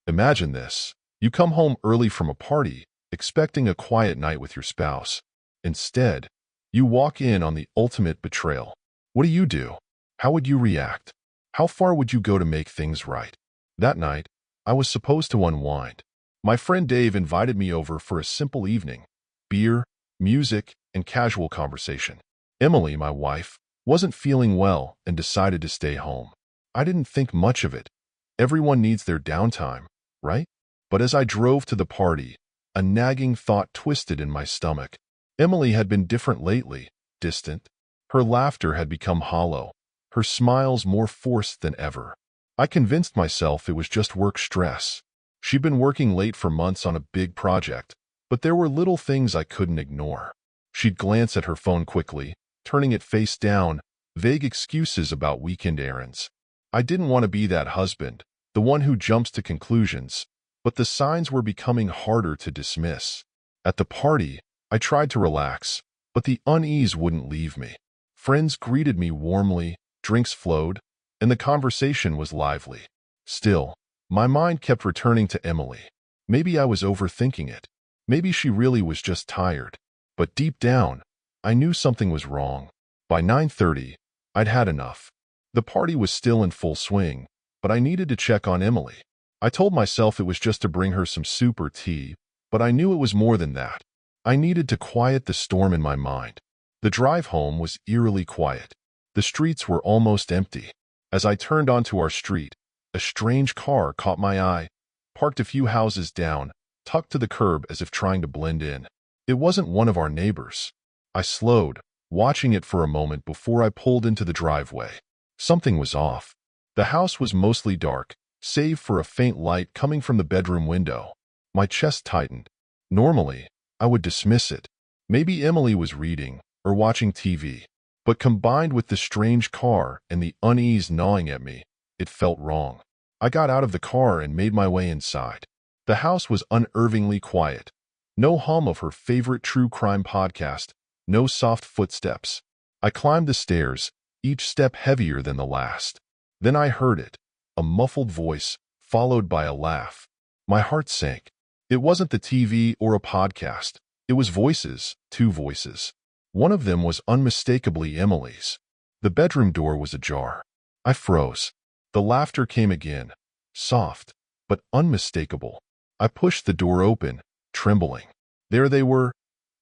Imagine this. You come home early from a party, expecting a quiet night with your spouse. Instead, you walk in on the ultimate betrayal. What do you do? How would you react? How far would you go to make things right? That night, I was supposed to unwind. My friend Dave invited me over for a simple evening. Beer, music, and casual conversation. Emily, my wife, wasn't feeling well and decided to stay home. I didn't think much of it. Everyone needs their downtime, right? But as I drove to the party, a nagging thought twisted in my stomach. Emily had been different lately, distant. Her laughter had become hollow, her smiles more forced than ever. I convinced myself it was just work stress. She'd been working late for months on a big project, but there were little things I couldn't ignore. She'd glance at her phone quickly, turning it face down, vague excuses about weekend errands. I didn't want to be that husband, the one who jumps to conclusions, but the signs were becoming harder to dismiss. At the party, I tried to relax, but the unease wouldn't leave me. Friends greeted me warmly, drinks flowed, and the conversation was lively. Still, my mind kept returning to Emily. Maybe I was overthinking it. Maybe she really was just tired. But deep down, I knew something was wrong. By 9:30, I'd had enough. The party was still in full swing, but I needed to check on Emily. I told myself it was just to bring her some soup or tea, but I knew it was more than that. I needed to quiet the storm in my mind. The drive home was eerily quiet. The streets were almost empty. As I turned onto our street, a strange car caught my eye, parked a few houses down, tucked to the curb as if trying to blend in. It wasn't one of our neighbors. I slowed, watching it for a moment before I pulled into the driveway. Something was off. The house was mostly dark, save for a faint light coming from the bedroom window. My chest tightened. Normally, I would dismiss it. Maybe Emily was reading or watching TV. But combined with the strange car and the unease gnawing at me, it felt wrong. I got out of the car and made my way inside. The house was unnervingly quiet. No hum of her favorite true crime podcast, no soft footsteps. I climbed the stairs, each step heavier than the last. Then I heard it, a muffled voice, followed by a laugh. My heart sank. It wasn't the TV or a podcast. It was voices, two voices. One of them was unmistakably Emily's. The bedroom door was ajar. I froze. The laughter came again, soft, but unmistakable. I pushed the door open, trembling. There they were,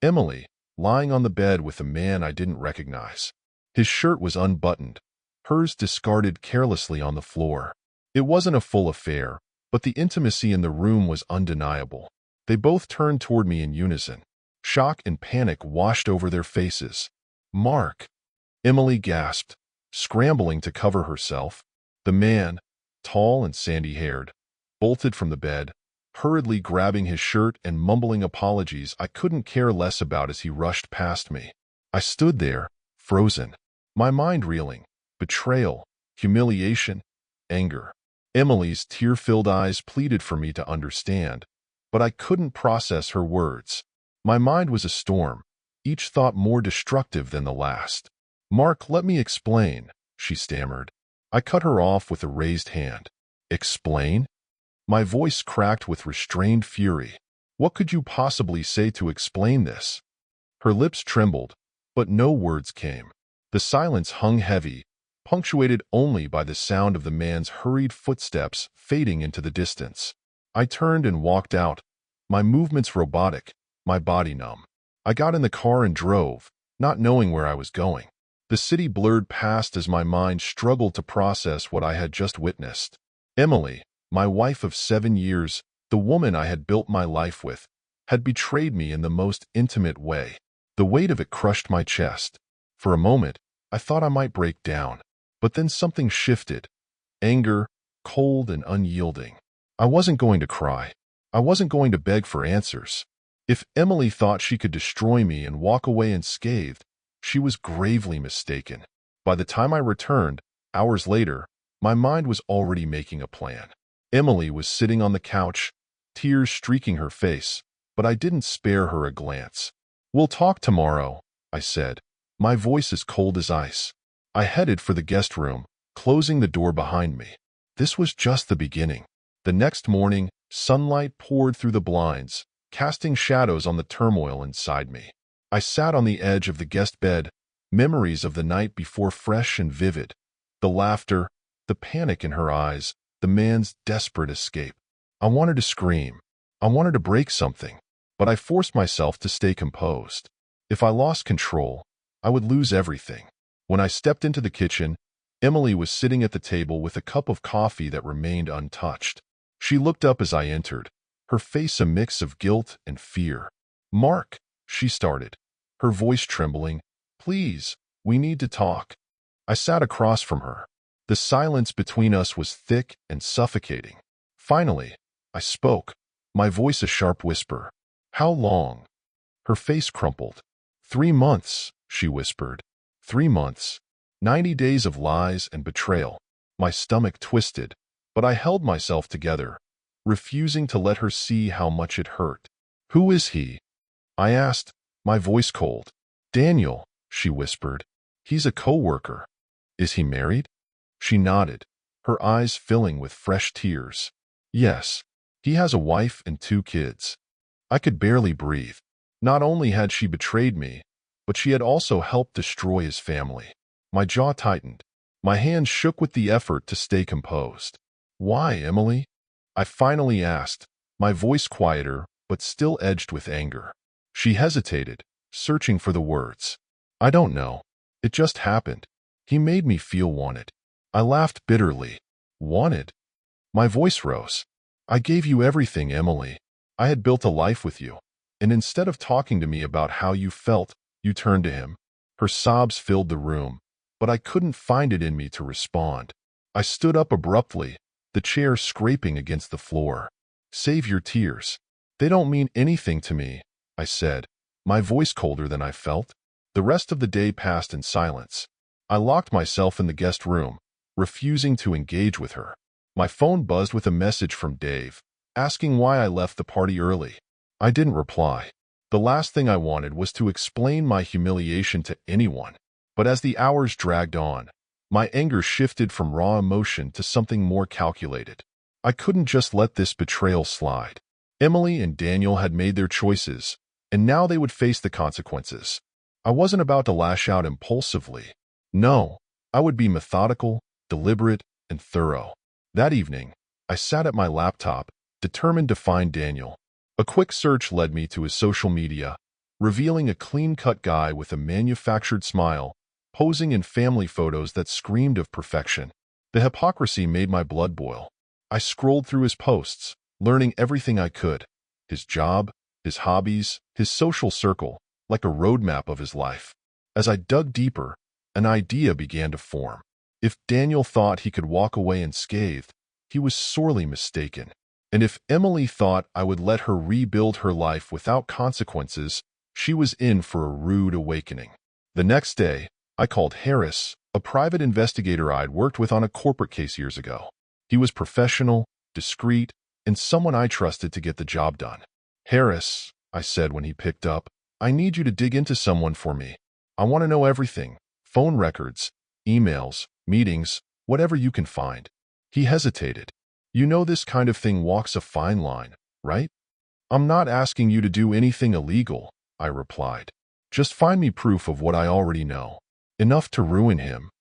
Emily, lying on the bed with a man I didn't recognize. His shirt was unbuttoned, hers discarded carelessly on the floor. It wasn't a full affair, but the intimacy in the room was undeniable. They both turned toward me in unison. Shock and panic washed over their faces. "Mark!" Emily gasped, scrambling to cover herself. The man, tall and sandy-haired, bolted from the bed, hurriedly grabbing his shirt and mumbling apologies I couldn't care less about as he rushed past me. I stood there, frozen, my mind reeling. Betrayal, humiliation, anger. Emily's tear-filled eyes pleaded for me to understand, but I couldn't process her words. My mind was a storm, each thought more destructive than the last. "Mark, let me explain," she stammered. I cut her off with a raised hand. "Explain?" My voice cracked with restrained fury. What could you possibly say to explain this? Her lips trembled, but no words came. The silence hung heavy, punctuated only by the sound of the man's hurried footsteps fading into the distance. I turned and walked out, my movements robotic, my body numb. I got in the car and drove, not knowing where I was going. The city blurred past as my mind struggled to process what I had just witnessed. Emily, my wife of 7 years, the woman I had built my life with, had betrayed me in the most intimate way. The weight of it crushed my chest. For a moment, I thought I might break down. But then something shifted. Anger, cold and unyielding. I wasn't going to cry. I wasn't going to beg for answers. If Emily thought she could destroy me and walk away unscathed, she was gravely mistaken. By the time I returned, hours later, my mind was already making a plan. Emily was sitting on the couch, tears streaking her face, but I didn't spare her a glance. "We'll talk tomorrow," I said, my voice as cold as ice. I headed for the guest room, closing the door behind me. This was just the beginning. The next morning, sunlight poured through the blinds, casting shadows on the turmoil inside me. I sat on the edge of the guest bed, memories of the night before fresh and vivid. The laughter, the panic in her eyes, the man's desperate escape. I wanted to scream. I wanted to break something, but I forced myself to stay composed. If I lost control, I would lose everything. When I stepped into the kitchen, Emily was sitting at the table with a cup of coffee that remained untouched. She looked up as I entered, her face a mix of guilt and fear. "Mark," she started, her voice trembling, "please, we need to talk." I sat across from her. The silence between us was thick and suffocating. Finally, I spoke, my voice a sharp whisper. "How long?" Her face crumpled. 3 months, she whispered. 3 months. 90 days of lies and betrayal. My stomach twisted, but I held myself together, refusing to let her see how much it hurt. "Who is he?" I asked, my voice cold. "Daniel," she whispered. "He's a co-worker." "Is he married?" She nodded, her eyes filling with fresh tears. "Yes, he has a wife and 2 kids." I could barely breathe. Not only had she betrayed me, but she had also helped destroy his family. My jaw tightened. My hands shook with the effort to stay composed. "Why, Emily?" I finally asked, my voice quieter but still edged with anger. She hesitated, searching for the words. "I don't know. It just happened. He made me feel wanted." I laughed bitterly. "Wanted?" My voice rose. "I gave you everything, Emily. I had built a life with you. And instead of talking to me about how you felt, you turned to him." Her sobs filled the room, but I couldn't find it in me to respond. I stood up abruptly, the chair scraping against the floor. "Save your tears. They don't mean anything to me," I said, my voice colder than I felt. The rest of the day passed in silence. I locked myself in the guest room, refusing to engage with her. My phone buzzed with a message from Dave, asking why I left the party early. I didn't reply. The last thing I wanted was to explain my humiliation to anyone. But as the hours dragged on, my anger shifted from raw emotion to something more calculated. I couldn't just let this betrayal slide. Emily and Daniel had made their choices, and now they would face the consequences. I wasn't about to lash out impulsively. No, I would be methodical, deliberate, and thorough. That evening, I sat at my laptop, determined to find Daniel. A quick search led me to his social media, revealing a clean-cut guy with a manufactured smile, posing in family photos that screamed of perfection. The hypocrisy made my blood boil. I scrolled through his posts, learning everything I could. His job, his hobbies, his social circle, like a roadmap of his life. As I dug deeper, an idea began to form. If Daniel thought he could walk away unscathed, he was sorely mistaken. And if Emily thought I would let her rebuild her life without consequences, she was in for a rude awakening. The next day, I called Harris, a private investigator I'd worked with on a corporate case years ago. He was professional, discreet, and someone I trusted to get the job done. "Harris," I said when he picked up, "I need you to dig into someone for me. I want to know everything. Phone records, emails, meetings, whatever you can find." He hesitated. "You know this kind of thing walks a fine line, right?" "I'm not asking you to do anything illegal," I replied. "Just find me proof of what I already know. Enough to ruin him."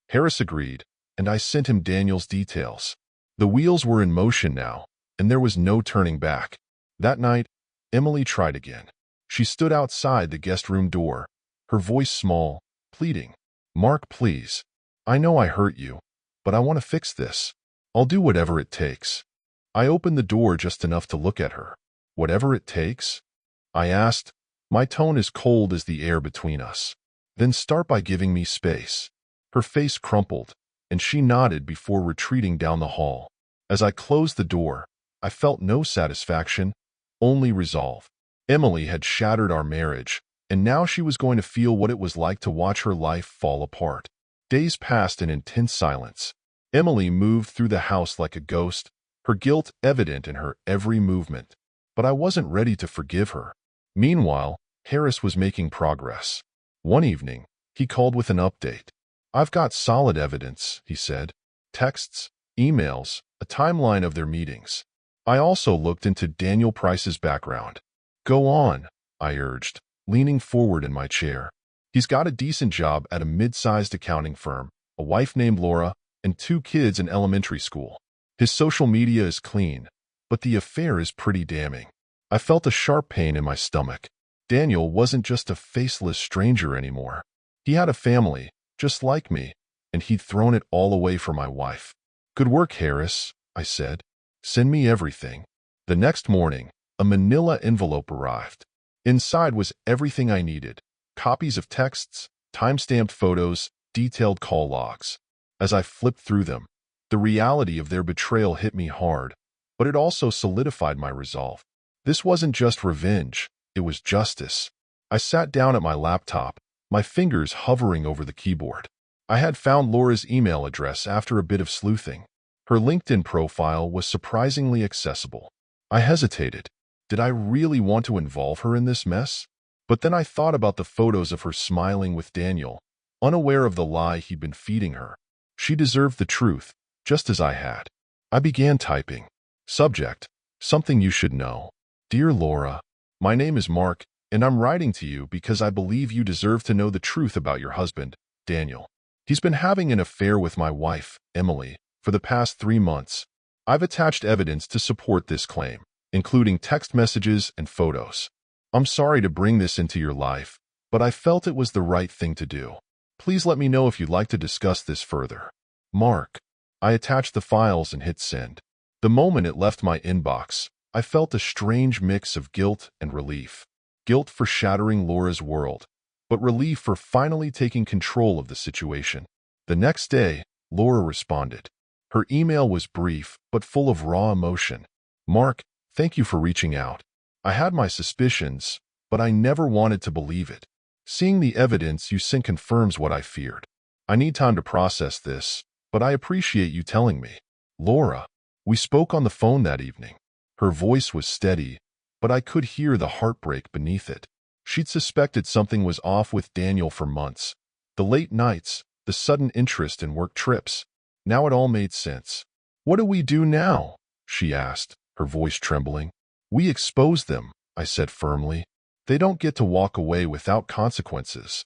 Harris agreed, and I sent him Daniel's details. The wheels were in motion now, and there was no turning back. That night, Emily tried again. She stood outside the guest room door, her voice small, pleading. "Mark, please. I know I hurt you, but I want to fix this. I'll do whatever it takes." I opened the door just enough to look at her. "Whatever it takes?" I asked, my tone as cold as the air between us. "Then start by giving me space." Her face crumpled, and she nodded before retreating down the hall. As I closed the door, I felt no satisfaction, only resolve. Emily had shattered our marriage, and now she was going to feel what it was like to watch her life fall apart. Days passed in intense silence. Emily moved through the house like a ghost, her guilt evident in her every movement. But I wasn't ready to forgive her. Meanwhile, Harris was making progress. One evening, he called with an update. "I've got solid evidence," he said. "Texts, emails, a timeline of their meetings. I also looked into Daniel Price's background. Go on, I urged, leaning forward in my chair. He's got a decent job at a mid-sized accounting firm, a wife named Laura, and 2 kids in elementary school. His social media is clean, but the affair is pretty damning. I felt a sharp pain in my stomach. Daniel wasn't just a faceless stranger anymore. He had a family, just like me, and he'd thrown it all away for my wife. Good work, Harris, I said. Send me everything. The next morning, a manila envelope arrived. Inside was everything I needed: copies of texts, time-stamped photos, detailed call logs. As I flipped through them, the reality of their betrayal hit me hard, but it also solidified my resolve. This wasn't just revenge, it was justice. I sat down at my laptop, my fingers hovering over the keyboard. I had found Laura's email address after a bit of sleuthing. Her LinkedIn profile was surprisingly accessible. I hesitated. Did I really want to involve her in this mess? But then I thought about the photos of her smiling with Daniel, unaware of the lie he'd been feeding her. She deserved the truth, just as I had. I began typing. Subject: something you should know. Dear Laura, my name is Mark, and I'm writing to you because I believe you deserve to know the truth about your husband, Daniel. He's been having an affair with my wife, Emily, for the past 3 months. I've attached evidence to support this claim, including text messages and photos. I'm sorry to bring this into your life, but I felt it was the right thing to do. Please let me know if you'd like to discuss this further. Mark. I attached the files and hit send. The moment it left my inbox, I felt a strange mix of guilt and relief. Guilt for shattering Laura's world, but relief for finally taking control of the situation. The next day, Laura responded. Her email was brief, but full of raw emotion. Mark, thank you for reaching out. I had my suspicions, but I never wanted to believe it. Seeing the evidence you sent confirms what I feared. I need time to process this, but I appreciate you telling me. Laura. We spoke on the phone that evening. Her voice was steady, but I could hear the heartbreak beneath it. She'd suspected something was off with Daniel for months. The late nights, the sudden interest in work trips. Now it all made sense. What do we do now? She asked, her voice trembling. We expose them, I said firmly. They don't get to walk away without consequences.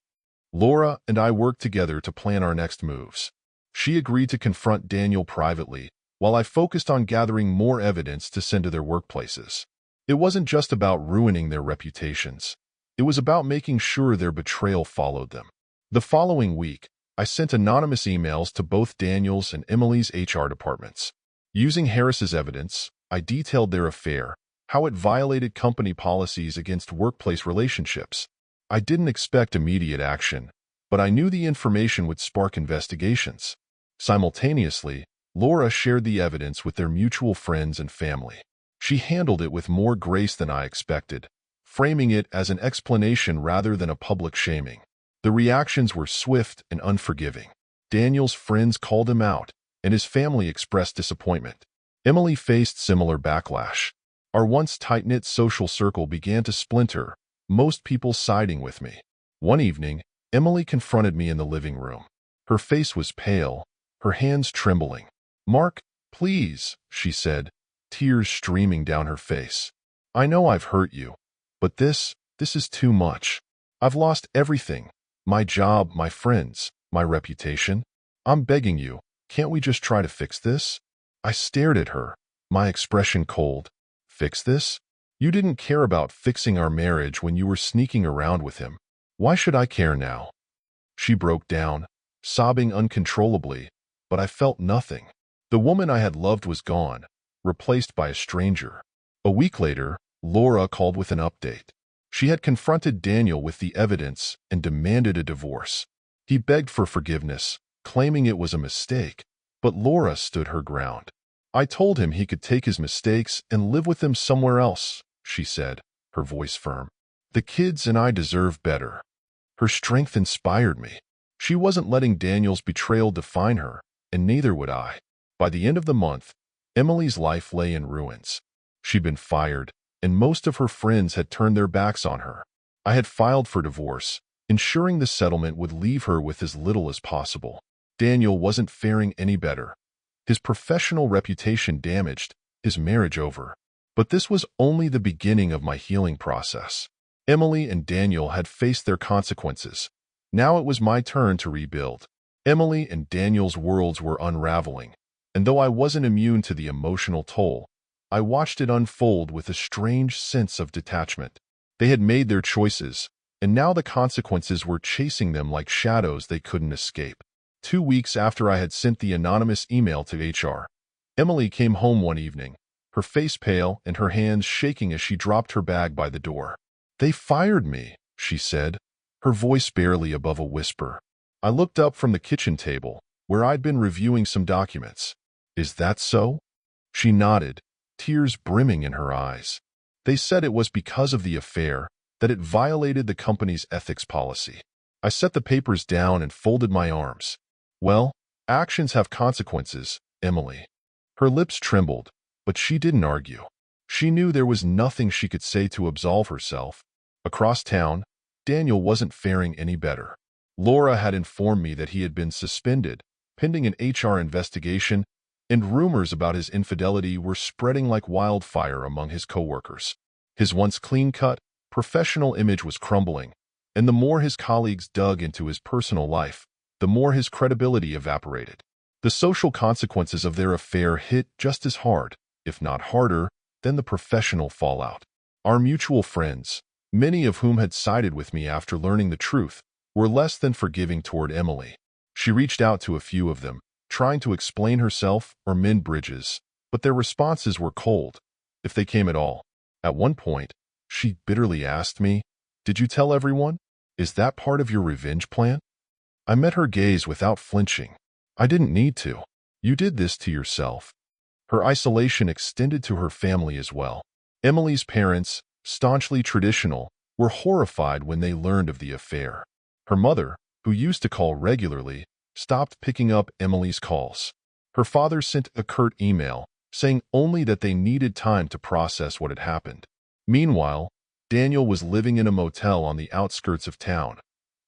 Laura and I worked together to plan our next moves. She agreed to confront Daniel privately, while I focused on gathering more evidence to send to their workplaces. It wasn't just about ruining their reputations. It was about making sure their betrayal followed them. The following week, I sent anonymous emails to both Daniel's and Emily's HR departments. Using Harris's evidence, I detailed their affair, how it violated company policies against workplace relationships. I didn't expect immediate action, but I knew the information would spark investigations. Simultaneously, Laura shared the evidence with their mutual friends and family. She handled it with more grace than I expected, framing it as an explanation rather than a public shaming. The reactions were swift and unforgiving. Daniel's friends called him out, and his family expressed disappointment. Emily faced similar backlash. Our once tight-knit social circle began to splinter, most people siding with me. One evening, Emily confronted me in the living room. Her face was pale, her hands trembling. Mark, please, she said, tears streaming down her face. I know I've hurt you, but this is too much. I've lost everything. My job, my friends, my reputation. I'm begging you, can't we just try to fix this? I stared at her, my expression cold. Fix this? You didn't care about fixing our marriage when you were sneaking around with him. Why should I care now? She broke down, sobbing uncontrollably, but I felt nothing. The woman I had loved was gone, replaced by a stranger. A week later, Laura called with an update. She had confronted Daniel with the evidence and demanded a divorce. He begged for forgiveness, claiming it was a mistake, but Laura stood her ground. I told him he could take his mistakes and live with them somewhere else, she said, her voice firm. The kids and I deserve better. Her strength inspired me. She wasn't letting Daniel's betrayal define her, and neither would I. By the end of the month, Emily's life lay in ruins. She'd been fired, and most of her friends had turned their backs on her. I had filed for divorce, ensuring the settlement would leave her with as little as possible. Daniel wasn't faring any better. his professional reputation damaged, his marriage over. But this was only the beginning of my healing process. Emily and Daniel had faced their consequences. Now it was my turn to rebuild. Emily and Daniel's worlds were unraveling, and though I wasn't immune to the emotional toll, I watched it unfold with a strange sense of detachment. They had made their choices, and now the consequences were chasing them like shadows they couldn't escape. 2 weeks after I had sent the anonymous email to HR, Emily came home one evening, her face pale and her hands shaking as she dropped her bag by the door. "They fired me," she said, her voice barely above a whisper. I looked up from the kitchen table, where I'd been reviewing some documents. "Is that so?" She nodded, tears brimming in her eyes. "They said it was because of the affair, that it violated the company's ethics policy." I set the papers down and folded my arms. "Well, actions have consequences, Emily." Her lips trembled, but she didn't argue. She knew there was nothing she could say to absolve herself. Across town, Daniel wasn't faring any better. Laura had informed me that he had been suspended, pending an HR investigation, and rumors about his infidelity were spreading like wildfire among his coworkers. His once clean-cut, professional image was crumbling, and the more his colleagues dug into his personal life, the more his credibility evaporated. The social consequences of their affair hit just as hard, if not harder, than the professional fallout. Our mutual friends, many of whom had sided with me after learning the truth, were less than forgiving toward Emily. She reached out to a few of them, trying to explain herself or mend bridges, but their responses were cold, if they came at all. At one point, she bitterly asked me, "Did you tell everyone? Is that part of your revenge plan?" I met her gaze without flinching. "I didn't need to. You did this to yourself." Her isolation extended to her family as well. Emily's parents, staunchly traditional, were horrified when they learned of the affair. Her mother, who used to call regularly, stopped picking up Emily's calls. Her father sent a curt email, saying only that they needed time to process what had happened. Meanwhile, Daniel was living in a motel on the outskirts of town,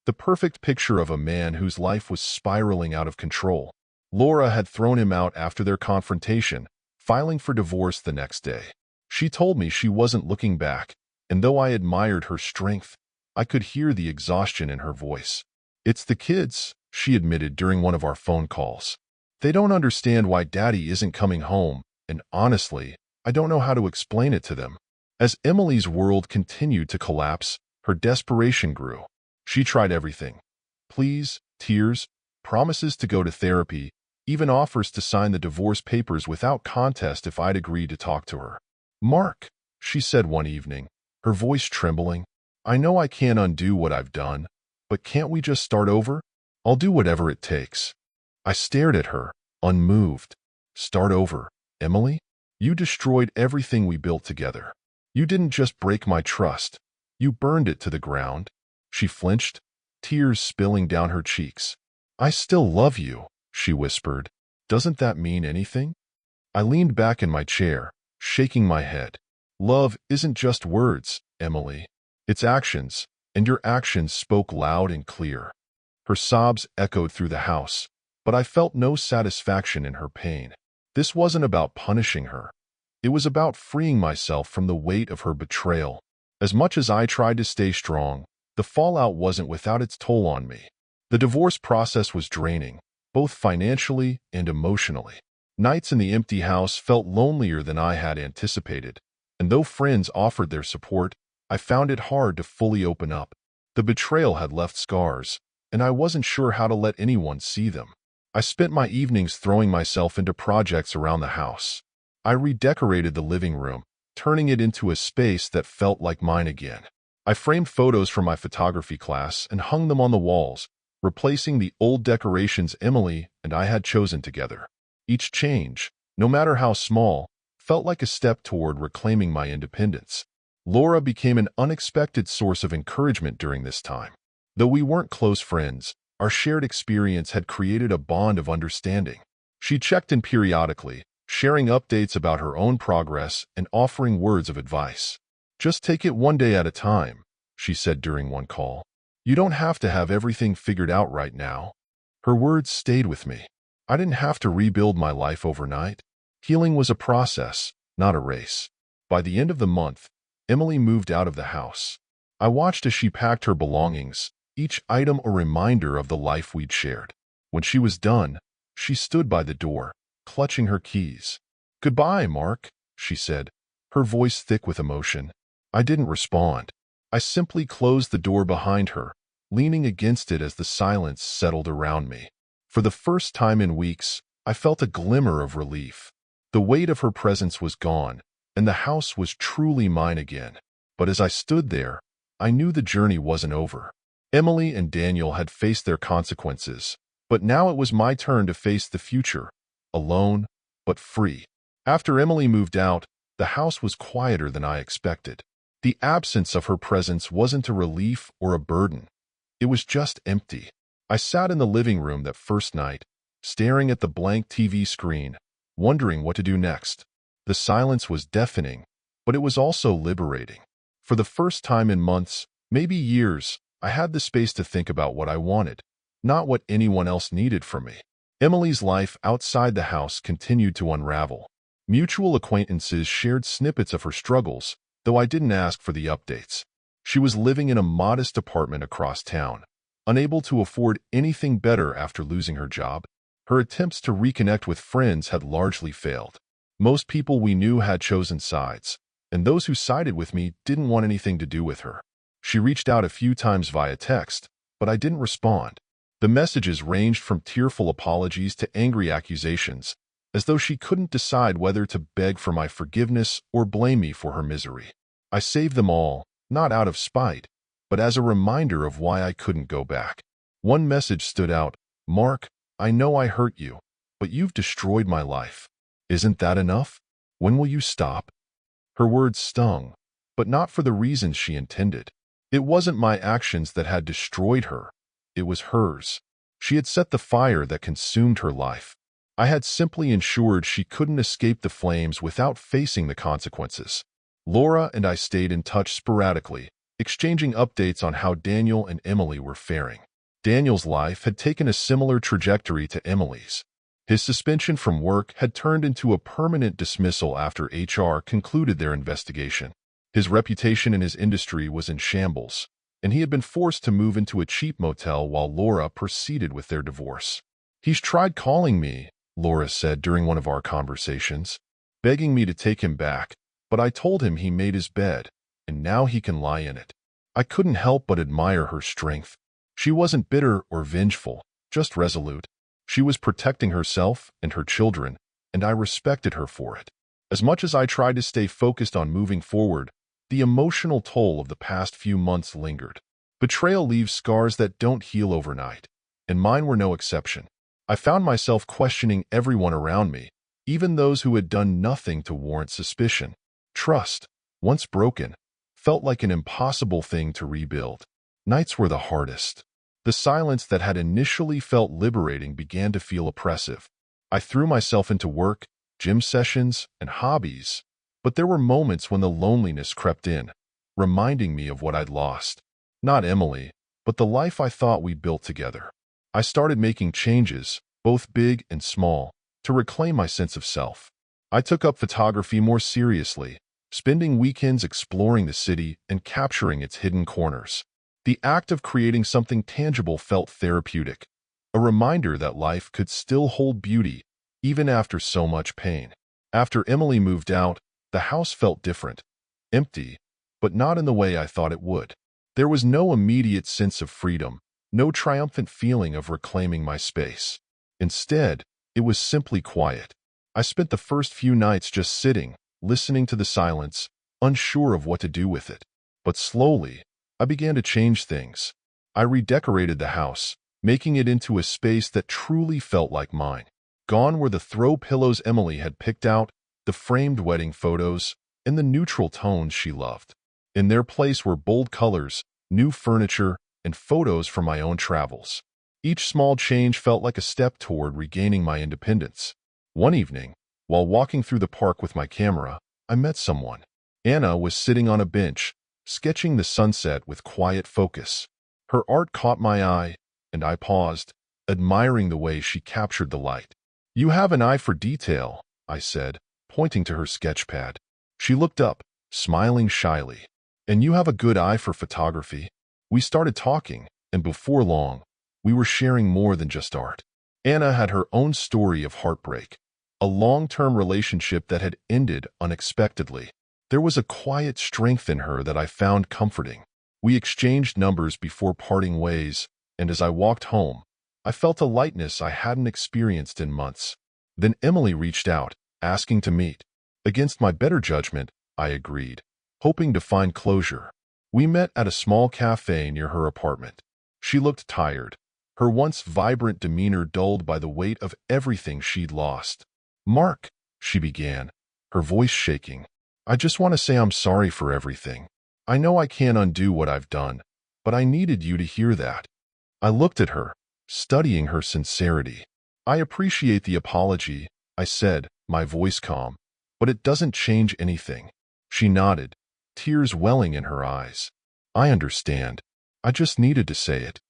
the perfect picture of a man whose life was spiraling out of control. Laura had thrown him out after their confrontation, filing for divorce the next day. She told me she wasn't looking back, and though I admired her strength, I could hear the exhaustion in her voice. "It's the kids," she admitted during one of our phone calls. "They don't understand why Daddy isn't coming home, and honestly, I don't know how to explain it to them." As Emily's world continued to collapse, her desperation grew. She tried everything: pleas, tears, promises to go to therapy, even offers to sign the divorce papers without contest if I'd agree to talk to her. "Mark," she said one evening, her voice trembling, "I know I can't undo what I've done, but can't we just start over? I'll do whatever it takes." I stared at her, unmoved. "Start over, Emily? You destroyed everything we built together. You didn't just break my trust, you burned it to the ground." She flinched, tears spilling down her cheeks. "I still love you," she whispered. "Doesn't that mean anything?" I leaned back in my chair, shaking my head. "Love isn't just words, Emily. It's actions, and your actions spoke loud and clear." Her sobs echoed through the house, but I felt no satisfaction in her pain. This wasn't about punishing her. It was about freeing myself from the weight of her betrayal. As much as I tried to stay strong, the fallout wasn't without its toll on me. The divorce process was draining, both financially and emotionally. Nights in the empty house felt lonelier than I had anticipated, and though friends offered their support, I found it hard to fully open up. The betrayal had left scars, and I wasn't sure how to let anyone see them. I spent my evenings throwing myself into projects around the house. I redecorated the living room, turning it into a space that felt like mine again. I framed photos from my photography class and hung them on the walls, replacing the old decorations Emily and I had chosen together. Each change, no matter how small, felt like a step toward reclaiming my independence. Laura became an unexpected source of encouragement during this time. Though we weren't close friends, our shared experience had created a bond of understanding. She checked in periodically, sharing updates about her own progress and offering words of advice. "Just take it one day at a time," she said during one call. "You don't have to have everything figured out right now." Her words stayed with me. I didn't have to rebuild my life overnight. Healing was a process, not a race. By the end of the month, Emily moved out of the house. I watched as she packed her belongings, each item a reminder of the life we'd shared. When she was done, she stood by the door, clutching her keys. "Goodbye, Mark," she said, her voice thick with emotion. I didn't respond. I simply closed the door behind her, leaning against it as the silence settled around me. For the first time in weeks, I felt a glimmer of relief. The weight of her presence was gone, and the house was truly mine again. But as I stood there, I knew the journey wasn't over. Emily and Daniel had faced their consequences, but now it was my turn to face the future, alone, but free. After Emily moved out, the house was quieter than I expected. The absence of her presence wasn't a relief or a burden. It was just empty. I sat in the living room that first night, staring at the blank TV screen, wondering what to do next. The silence was deafening, but it was also liberating. For the first time in months, maybe years, I had the space to think about what I wanted, not what anyone else needed from me. Emily's life outside the house continued to unravel. Mutual acquaintances shared snippets of her struggles, though I didn't ask for the updates. She was living in a modest apartment across town, unable to afford anything better after losing her job. Her attempts to reconnect with friends had largely failed. Most people we knew had chosen sides, and those who sided with me didn't want anything to do with her. She reached out a few times via text, but I didn't respond. The messages ranged from tearful apologies to angry accusations, as though she couldn't decide whether to beg for my forgiveness or blame me for her misery. I saved them all, not out of spite, but as a reminder of why I couldn't go back. One message stood out: "Mark, I know I hurt you, but you've destroyed my life. Isn't that enough? When will you stop?" Her words stung, but not for the reasons she intended. It wasn't my actions that had destroyed her. It was hers. She had set the fire that consumed her life. I had simply ensured she couldn't escape the flames without facing the consequences. Laura and I stayed in touch sporadically, exchanging updates on how Daniel and Emily were faring. Daniel's life had taken a similar trajectory to Emily's. His suspension from work had turned into a permanent dismissal after HR concluded their investigation. His reputation in his industry was in shambles, and he had been forced to move into a cheap motel while Laura proceeded with their divorce. "He's tried calling me," Laura said during one of our conversations, begging me to take him back, but I told him he made his bed, and now he can lie in it. I couldn't help but admire her strength. She wasn't bitter or vengeful, just resolute. She was protecting herself and her children, and I respected her for it. As much as I tried to stay focused on moving forward, the emotional toll of the past few months lingered. Betrayal leaves scars that don't heal overnight, and mine were no exception. I found myself questioning everyone around me, even those who had done nothing to warrant suspicion. Trust, once broken, felt like an impossible thing to rebuild. Nights were the hardest. The silence that had initially felt liberating began to feel oppressive. I threw myself into work, gym sessions, and hobbies, but there were moments when the loneliness crept in, reminding me of what I'd lost. Not Emily, but the life I thought we'd built together. I started making changes, both big and small, to reclaim my sense of self. I took up photography more seriously, spending weekends exploring the city and capturing its hidden corners. The act of creating something tangible felt therapeutic, a reminder that life could still hold beauty, even after so much pain. After Emily moved out, the house felt different, empty, but not in the way I thought it would. There was no immediate sense of freedom, no triumphant feeling of reclaiming my space. Instead, it was simply quiet. I spent the first few nights just sitting, listening to the silence, unsure of what to do with it. But slowly, I began to change things. I redecorated the house, making it into a space that truly felt like mine. Gone were the throw pillows Emily had picked out, the framed wedding photos, and the neutral tones she loved. In their place were bold colors, new furniture, and photos from my own travels. Each small change felt like a step toward regaining my independence. One evening, while walking through the park with my camera, I met someone. Anna was sitting on a bench, sketching the sunset with quiet focus. Her art caught my eye, and I paused, admiring the way she captured the light. "You have an eye for detail," I said, pointing to her sketchpad. She looked up, smiling shyly. "And you have a good eye for photography." We started talking, and before long, we were sharing more than just art. Anna had her own story of heartbreak, a long-term relationship that had ended unexpectedly. There was a quiet strength in her that I found comforting. We exchanged numbers before parting ways, and as I walked home, I felt a lightness I hadn't experienced in months. Then Emily reached out, asking to meet. Against my better judgment, I agreed, hoping to find closure. We met at a small cafe near her apartment. She looked tired, her once vibrant demeanor dulled by the weight of everything she'd lost. "Mark," she began, her voice shaking, "I just want to say I'm sorry for everything. I know I can't undo what I've done, but I needed you to hear that." I looked at her, studying her sincerity. "I appreciate the apology," I said, my voice calm, "but it doesn't change anything." She nodded, tears welling in her eyes. "I understand. I just needed to say it."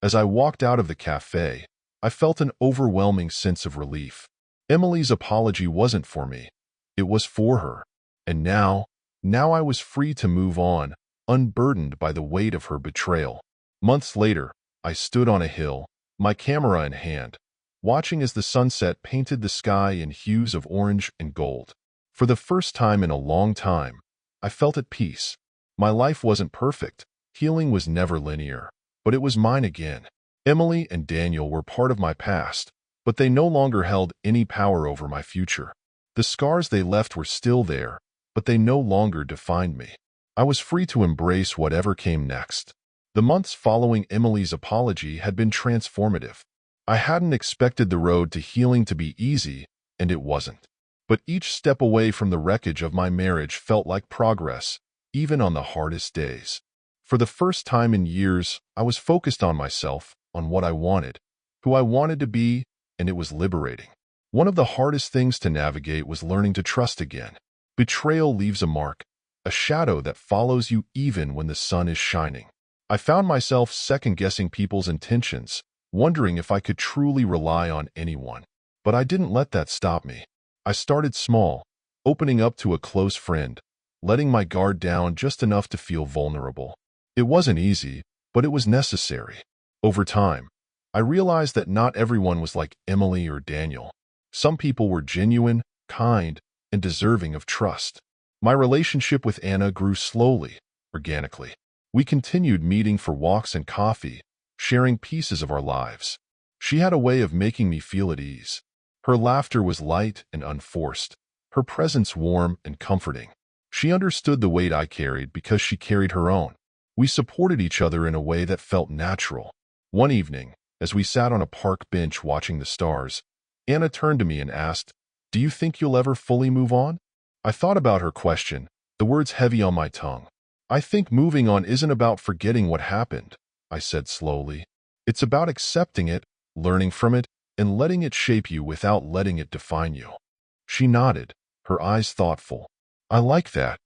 As I walked out of the cafe, I felt an overwhelming sense of relief. Emily's apology wasn't for me. It was for her. And now I was free to move on, unburdened by the weight of her betrayal. Months later, I stood on a hill, my camera in hand, watching as the sunset painted the sky in hues of orange and gold. For the first time in a long time, I felt at peace. My life wasn't perfect. Healing was never linear, but it was mine again. Emily and Daniel were part of my past, but they no longer held any power over my future. The scars they left were still there, but they no longer defined me. I was free to embrace whatever came next. The months following Emily's apology had been transformative. I hadn't expected the road to healing to be easy, and it wasn't. But each step away from the wreckage of my marriage felt like progress, even on the hardest days. For the first time in years, I was focused on myself, on what I wanted, who I wanted to be, and it was liberating. One of the hardest things to navigate was learning to trust again. Betrayal leaves a mark, a shadow that follows you even when the sun is shining. I found myself second-guessing people's intentions, wondering if I could truly rely on anyone. But I didn't let that stop me. I started small, opening up to a close friend, letting my guard down just enough to feel vulnerable. It wasn't easy, but it was necessary. Over time, I realized that not everyone was like Emily or Daniel. Some people were genuine, kind, and deserving of trust. My relationship with Anna grew slowly, organically. We continued meeting for walks and coffee, sharing pieces of our lives. She had a way of making me feel at ease. Her laughter was light and unforced, her presence warm and comforting. She understood the weight I carried because she carried her own. We supported each other in a way that felt natural. One evening, as we sat on a park bench watching the stars, Anna turned to me and asked, "Do you think you'll ever fully move on?" I thought about her question, the words heavy on my tongue. "I think moving on isn't about forgetting what happened," I said slowly. "It's about accepting it, learning from it, and letting it shape you without letting it define you." She nodded, her eyes thoughtful. "I like that."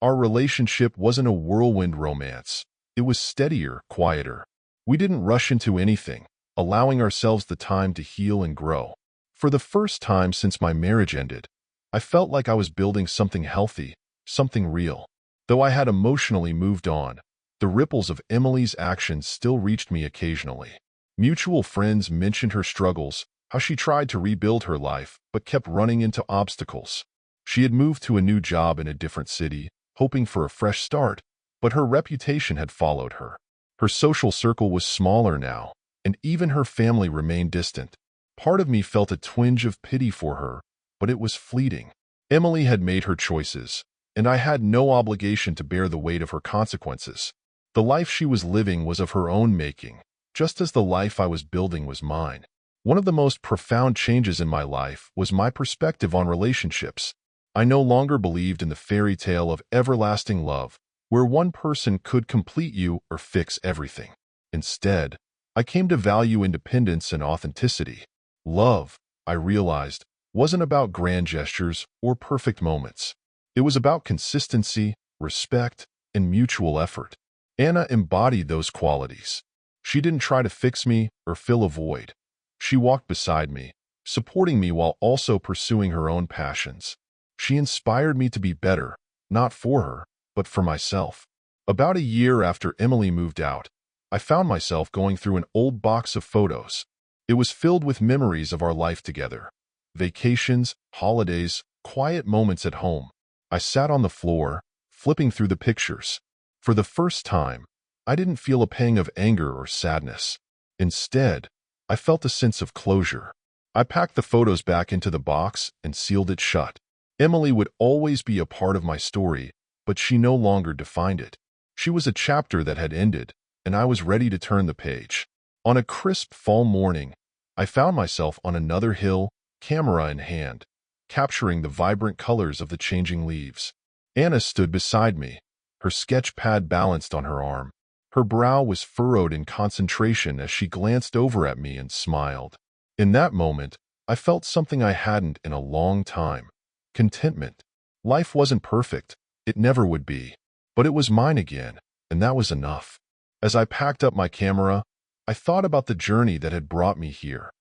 Our relationship wasn't a whirlwind romance. It was steadier, quieter. We didn't rush into anything, allowing ourselves the time to heal and grow. For the first time since my marriage ended, I felt like I was building something healthy, something real. Though I had emotionally moved on, the ripples of Emily's actions still reached me occasionally. Mutual friends mentioned her struggles, how she tried to rebuild her life but kept running into obstacles. She had moved to a new job in a different city, hoping for a fresh start, but her reputation had followed her. Her social circle was smaller now, and even her family remained distant. Part of me felt a twinge of pity for her, but it was fleeting. Emily had made her choices, and I had no obligation to bear the weight of her consequences. The life she was living was of her own making, just as the life I was building was mine. One of the most profound changes in my life was my perspective on relationships. I no longer believed in the fairy tale of everlasting love, where one person could complete you or fix everything. Instead, I came to value independence and authenticity. Love, I realized, wasn't about grand gestures or perfect moments. It was about consistency, respect, and mutual effort. Anna embodied those qualities. She didn't try to fix me or fill a void. She walked beside me, supporting me while also pursuing her own passions. She inspired me to be better, not for her, but for myself. About a year after Emily moved out, I found myself going through an old box of photos. It was filled with memories of our life together. Vacations, holidays, quiet moments at home. I sat on the floor, flipping through the pictures. For the first time, I didn't feel a pang of anger or sadness. Instead, I felt a sense of closure. I packed the photos back into the box and sealed it shut. Emily would always be a part of my story, but she no longer defined it. She was a chapter that had ended, and I was ready to turn the page. On a crisp fall morning, I found myself on another hill, camera in hand, capturing the vibrant colors of the changing leaves. Anna stood beside me, her sketch pad balanced on her arm. Her brow was furrowed in concentration as she glanced over at me and smiled. In that moment, I felt something I hadn't in a long time. Contentment. Life wasn't perfect. It never would be. But it was mine again, and that was enough. As I packed up my camera, I thought about the journey that had brought me here.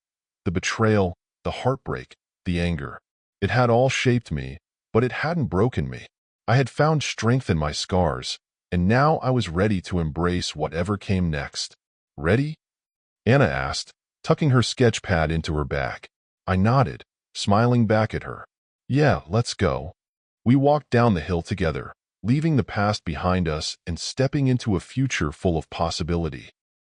The betrayal, the heartbreak, the anger. It had all shaped me, but it hadn't broken me. I had found strength in my scars, and now I was ready to embrace whatever came next. Ready? Anna asked, tucking her sketch pad into her bag. I nodded, smiling back at her. Yeah, let's go. We walked down the hill together, leaving the past behind us and stepping into a future full of possibility.